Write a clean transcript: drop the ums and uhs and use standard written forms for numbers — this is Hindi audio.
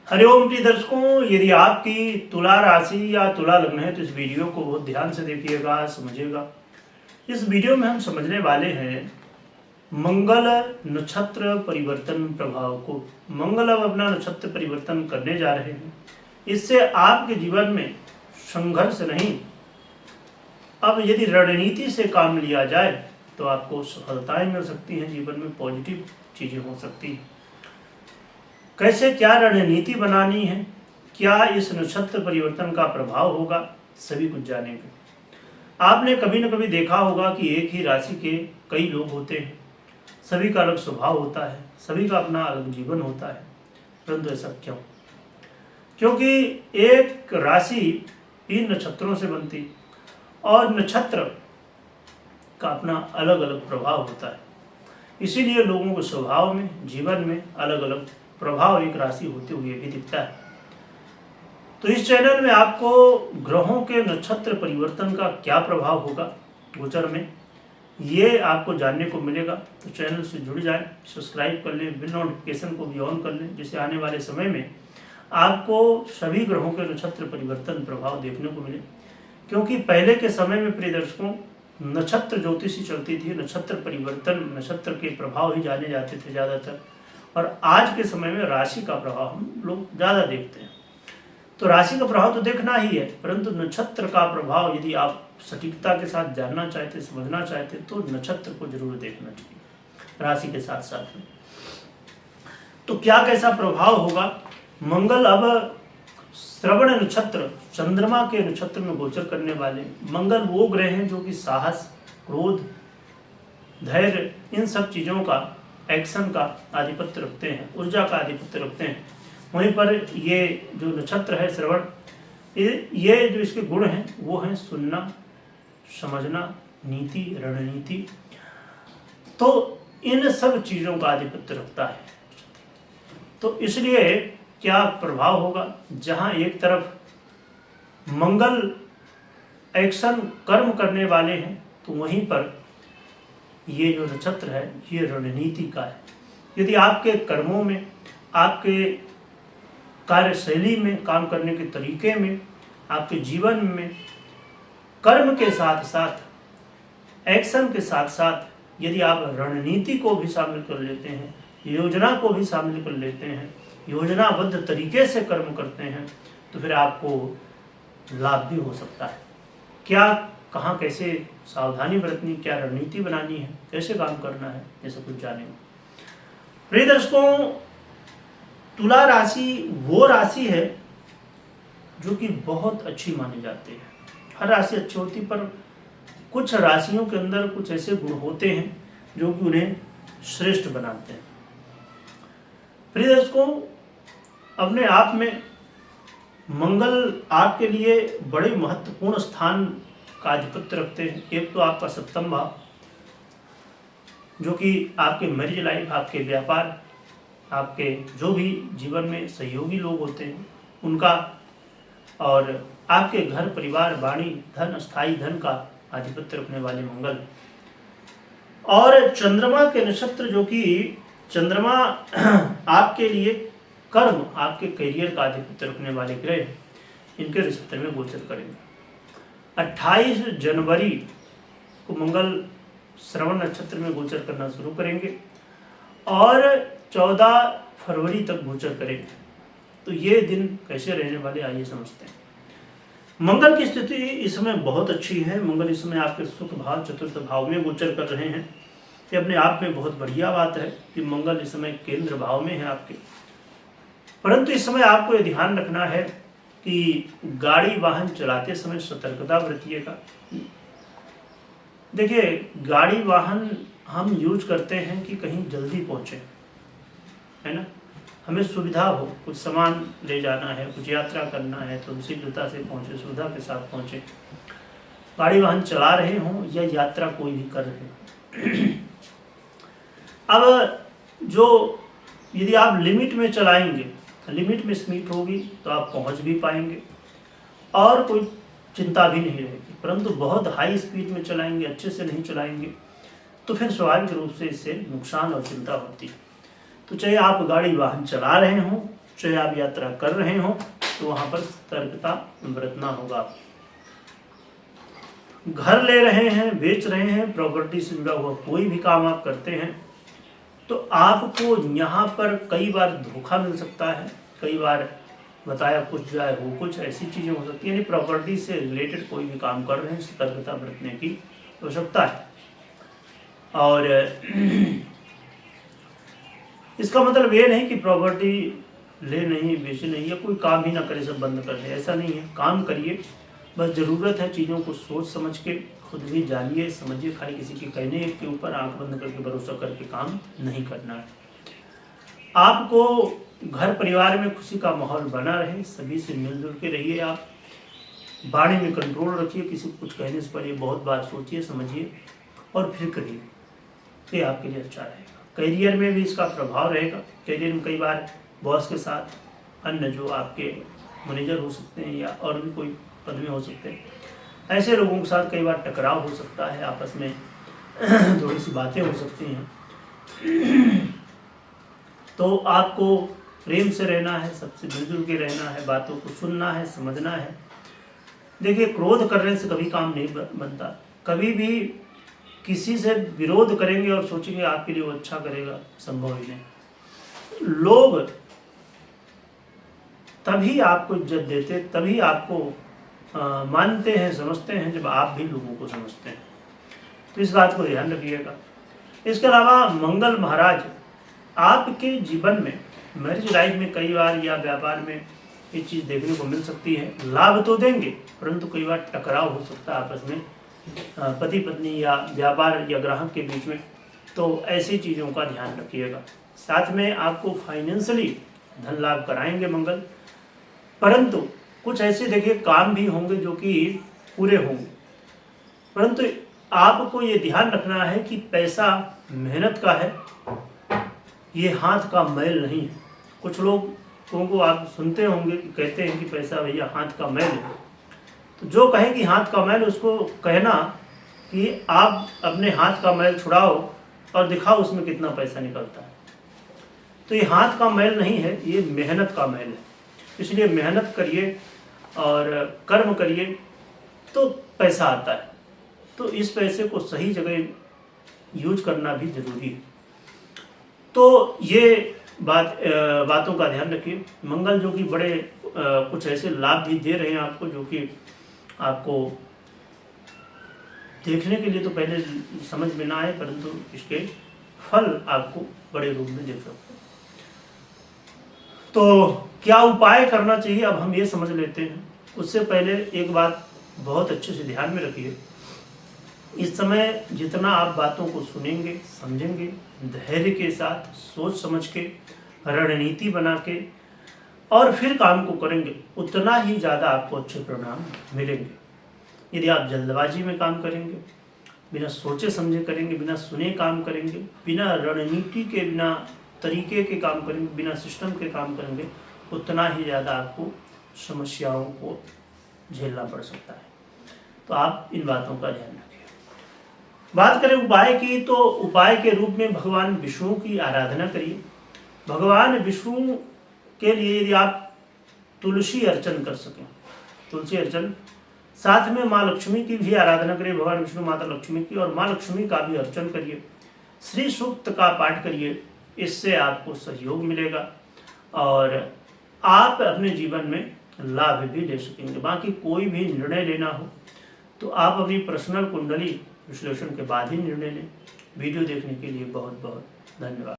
हरिओम प्रिय दर्शकों, यदि आपकी तुला राशि या तुला लग्न है तो इस वीडियो को बहुत ध्यान से देखिएगा, समझिएगा। इस वीडियो में हम समझने वाले हैं मंगल नक्षत्र परिवर्तन प्रभाव को। मंगल अब अपना नक्षत्र परिवर्तन करने जा रहे हैं। इससे आपके जीवन में संघर्ष नहीं, अब यदि रणनीति से काम लिया जाए तो आपको सफलताएं मिल सकती हैं, जीवन में पॉजिटिव चीजें हो सकती हैं। कैसे, क्या रणनीति बनानी है, क्या इस नक्षत्र परिवर्तन का प्रभाव होगा, सभी कुछ जानेंगे। आपने कभी न कभी देखा होगा कि एक ही राशि के कई लोग होते हैं, सभी का अलग स्वभाव होता है, सभी का अपना अलग जीवन होता है। परंतु ऐसा क्यों? क्योंकि एक राशि 3 नक्षत्रों से बनती और नक्षत्र का अपना अलग अलग प्रभाव होता है। इसीलिए लोगों के स्वभाव में, जीवन में अलग अलग प्रभाव एक राशि होते हुए भी दिखता है। तो इस चैनल में आपको ग्रहों के नक्षत्र परिवर्तन का क्या प्रभाव होगा गोचर में, ये आपको जानने को मिलेगा। तो चैनल से जुड़ जाएं, सब्सक्राइब कर लें, बिल नोटिफिकेशन को भी ऑन कर लें, जिससे आने वाले समय में आपको सभी ग्रहों के नक्षत्र परिवर्तन प्रभाव देखने को मिले। क्योंकि पहले के समय में प्रिय दर्शकों नक्षत्र ज्योतिषी चलती थी, नक्षत्र परिवर्तन, नक्षत्र के प्रभाव ही जाने जाते थे ज़्यादातर। और आज के समय में राशि का प्रभाव हम लोग ज़्यादा देखते हैं। तो राशि का प्रभाव तो देखना ही है, परंतु नक्षत्र का प्रभाव यदि आप सटीकता के साथ जानना चाहते, समझना चाहते, तो नक्षत्र को जरूर देखना चाहिए राशि के साथ साथ में। तो क्या कैसा प्रभाव होगा? मंगल अब श्रवण नक्षत्र, चंद्रमा के नक्षत्र में गोचर करने वाले मंगल वो ग्रह हैं जो कि साहस, क्रोध, धैर्य, इन सब चीजों का, एक्शन का आधिपत्य रखते हैं, ऊर्जा का आधिपत्य रखते हैं। वहीं पर ये जो नक्षत्र है श्रवण, ये जो इसके गुण हैं वो हैं सुनना, समझना, नीति, रणनीति। तो इन सब चीजों का आधिपत्य रखता है। तो इसलिए क्या प्रभाव होगा? जहां एक तरफ मंगल एक्शन, कर्म करने वाले हैं, तो वहीं पर ये जो नक्षत्र है ये रणनीति का है। यदि आपके कर्मों में, आपके कार्यशैली में, काम करने के तरीके में, आपके जीवन में कर्म के साथ साथ, एक्शन के साथ साथ यदि आप रणनीति को भी शामिल कर लेते हैं, योजना को भी शामिल कर लेते हैं, योजनाबद्ध तरीके से कर्म करते हैं, तो फिर आपको लाभ भी हो सकता है। क्या, कहाँ, कैसे सावधानी बरतनी, क्या रणनीति बनानी है, कैसे काम करना है, ये सब कुछ जानेंगे। प्रिय दर्शकों, तुला राशि वो राशि है जो कि बहुत अच्छी मानी जाती है। हर राशि अच्छी होती, पर कुछ राशियों के अंदर कुछ ऐसे गुण होते हैं जो कि उन्हें श्रेष्ठ बनाते हैं। प्रिय दर्शकों, अपने आप में मंगल आपके लिए बड़े महत्वपूर्ण स्थान का आधिपत्य रखते हैं। एक तो आपका 7वां भाव, जो कि आपके मैरिज लाइफ, आपके व्यापार, आपके जो भी जीवन में सहयोगी लोग होते हैं उनका, और आपके घर, परिवार, वाणी, धन, स्थायी धन का आधिपत्य रखने वाले मंगल। और चंद्रमा के नक्षत्र, जो कि चंद्रमा आपके लिए कर्म, आपके करियर का आधिपत्य रखने वाले ग्रह, इनके नक्षत्र में गोचर करेंगे। 28 जनवरी को मंगल श्रवण नक्षत्र में गोचर करना शुरू करेंगे और 14 फरवरी तक गोचर करेंगे। तो ये दिन कैसे रहने वाले, आइए समझते हैं। मंगल की स्थिति इस समय बहुत अच्छी है। मंगल इस समय आपके सुख भाव, चतुर्थ भाव में गोचर कर रहे हैं। ये अपने आप में बहुत बढ़िया बात है कि मंगल इस समय केंद्र भाव में है आपके। परंतु इस समय आपको ये ध्यान रखना है कि गाड़ी वाहन चलाते समय सतर्कता बरतिएगा। देखिए, गाड़ी वाहन हम यूज करते हैं कि कहीं जल्दी पहुंचे, है ना, हमें सुविधा हो, कुछ सामान ले जाना है, कुछ यात्रा करना है, तो शीघ्रता से पहुंचे, सुविधा के साथ पहुंचे। गाड़ी वाहन चला रहे हों या यात्रा कोई भी कर रहे हो। अब जो यदि आप लिमिट में चलाएंगे, लिमिट में स्पीड होगी तो आप पहुंच भी पाएंगे और कोई चिंता भी नहीं रहेगी। परंतु बहुत हाई स्पीड में चलाएंगे, अच्छे से नहीं चलाएंगे, तो फिर स्वाभाविक रूप से इससे नुकसान और चिंता होती है। तो चाहे आप गाड़ी वाहन चला रहे हों चाहे आप यात्रा कर रहे हो तो वहां पर सतर्कता बरतना होगा। घर ले रहे हैं, बेच रहे हैं, प्रॉपर्टी से जुड़ा हुआ कोई भी काम आप करते हैं तो आपको यहाँ पर कई बार धोखा मिल सकता है, कई बार बताया कुछ जाए हो कुछ, ऐसी चीज़ें हो सकती हैं। यानी प्रॉपर्टी से रिलेटेड कोई भी काम कर रहे हैं, सतर्कता बरतने की आवश्यकता है। और इसका मतलब ये नहीं कि प्रॉपर्टी ले नहीं, बेचे नहीं, या कोई काम ही ना करे, सब बंद कर दे, ऐसा नहीं है। काम करिए, बस ज़रूरत है चीज़ों को सोच समझ के, खुद भी जानिए समझिए। खाली किसी के कहने के ऊपर आंख बंद करके भरोसा करके काम नहीं करना है। आपको घर परिवार में खुशी का माहौल बना रहे, सभी से मिलजुल के रहिए। आप वाणी में कंट्रोल रखिए, किसी को कुछ कहने से पहले बहुत बार सोचिए समझिए और फिर करिए, ये आपके लिए अच्छा रहेगा। करियर में भी इसका प्रभाव रहेगा। करियर में कई बार बॉस के साथ अन्य जो आपके मैनेजर हो सकते हैं या और भी कोई पद में हो सकते हैं, ऐसे लोगों के साथ कई बार टकराव हो सकता है, आपस में थोड़ी सी बातें हो सकती हैं। तो आपको प्रेम से रहना है, सबसे मिलजुल के रहना है, बातों को सुनना है, समझना है। देखिए, क्रोध करने से कभी काम नहीं बनता। कभी भी किसी से विरोध करेंगे और सोचेंगे आपके लिए वो अच्छा करेगा, संभव ही नहीं। लोग तभी आपको इज्जत देते, तभी आपको मानते हैं, समझते हैं, जब आप भी लोगों को समझते हैं। तो इस बात को ध्यान रखिएगा। इसके अलावा मंगल महाराज आपके जीवन में, मैरिज लाइफ में कई बार या व्यापार में ये चीज़ देखने को मिल सकती है। लाभ तो देंगे परंतु कई बार टकराव हो सकता है आपस में, पति पत्नी या व्यापार या ग्राहक के बीच में। तो ऐसी चीज़ों का ध्यान रखिएगा। साथ में आपको फाइनेंशियली धन लाभ कराएंगे मंगल, परंतु कुछ ऐसे देखिए काम भी होंगे जो कि पूरे होंगे, परंतु आपको ये ध्यान रखना है कि पैसा मेहनत का है, ये हाथ का मैल नहीं है। कुछ लोगों को आप सुनते होंगे कि कहते हैं कि पैसा भैया हाथ का मैल है। तो जो कहे कि हाथ का मैल, उसको कहना कि आप अपने हाथ का मैल छुड़ाओ और दिखाओ उसमें कितना पैसा निकलता है। तो ये हाथ का मैल नहीं है, ये मेहनत का मैल है। इसलिए मेहनत करिए और कर्म करिए तो पैसा आता है। तो इस पैसे को सही जगह यूज करना भी जरूरी है। तो ये बातों का ध्यान रखिए। मंगल जो कि बड़े कुछ ऐसे लाभ भी दे रहे हैं आपको, जो कि आपको देखने के लिए तो पहले समझ में ना आए, परंतु इसके फल आपको बड़े रूप में देख सकते हैं। तो क्या उपाय करना चाहिए, अब हम ये समझ लेते हैं। उससे पहले एक बात बहुत अच्छे से ध्यान में रखिए। इस समय जितना आप बातों को सुनेंगे, समझेंगे, धैर्य के साथ सोच समझ के, रणनीति बना के और फिर काम को करेंगे, उतना ही ज़्यादा आपको अच्छे परिणाम मिलेंगे। यदि आप जल्दबाजी में काम करेंगे, बिना सोचे समझे करेंगे, बिना सुने काम करेंगे, बिना रणनीति के, बिना तरीके के काम करेंगे, बिना सिस्टम के काम करेंगे, उतना ही ज़्यादा आपको समस्याओं को झेलना पड़ सकता है। तो आप इन बातों का ध्यान रखिए। बात करें उपाय की, तो उपाय के रूप में भगवान विष्णु की आराधना करिए। भगवान विष्णु के लिए यदि आप तुलसी अर्चन कर सकें, तुलसी अर्चन, साथ में माँ लक्ष्मी की भी आराधना करिए, भगवान विष्णु माता लक्ष्मी की, और माँ लक्ष्मी का भी अर्चन करिए। श्री सूक्त का पाठ करिए, इससे आपको सहयोग मिलेगा और आप अपने जीवन में लाभ भी ले सकेंगे। बाकी कोई भी निर्णय लेना हो तो आप अपनी पर्सनल कुंडली विश्लेषण के बाद ही निर्णय लें। वीडियो देखने के लिए बहुत बहुत धन्यवाद।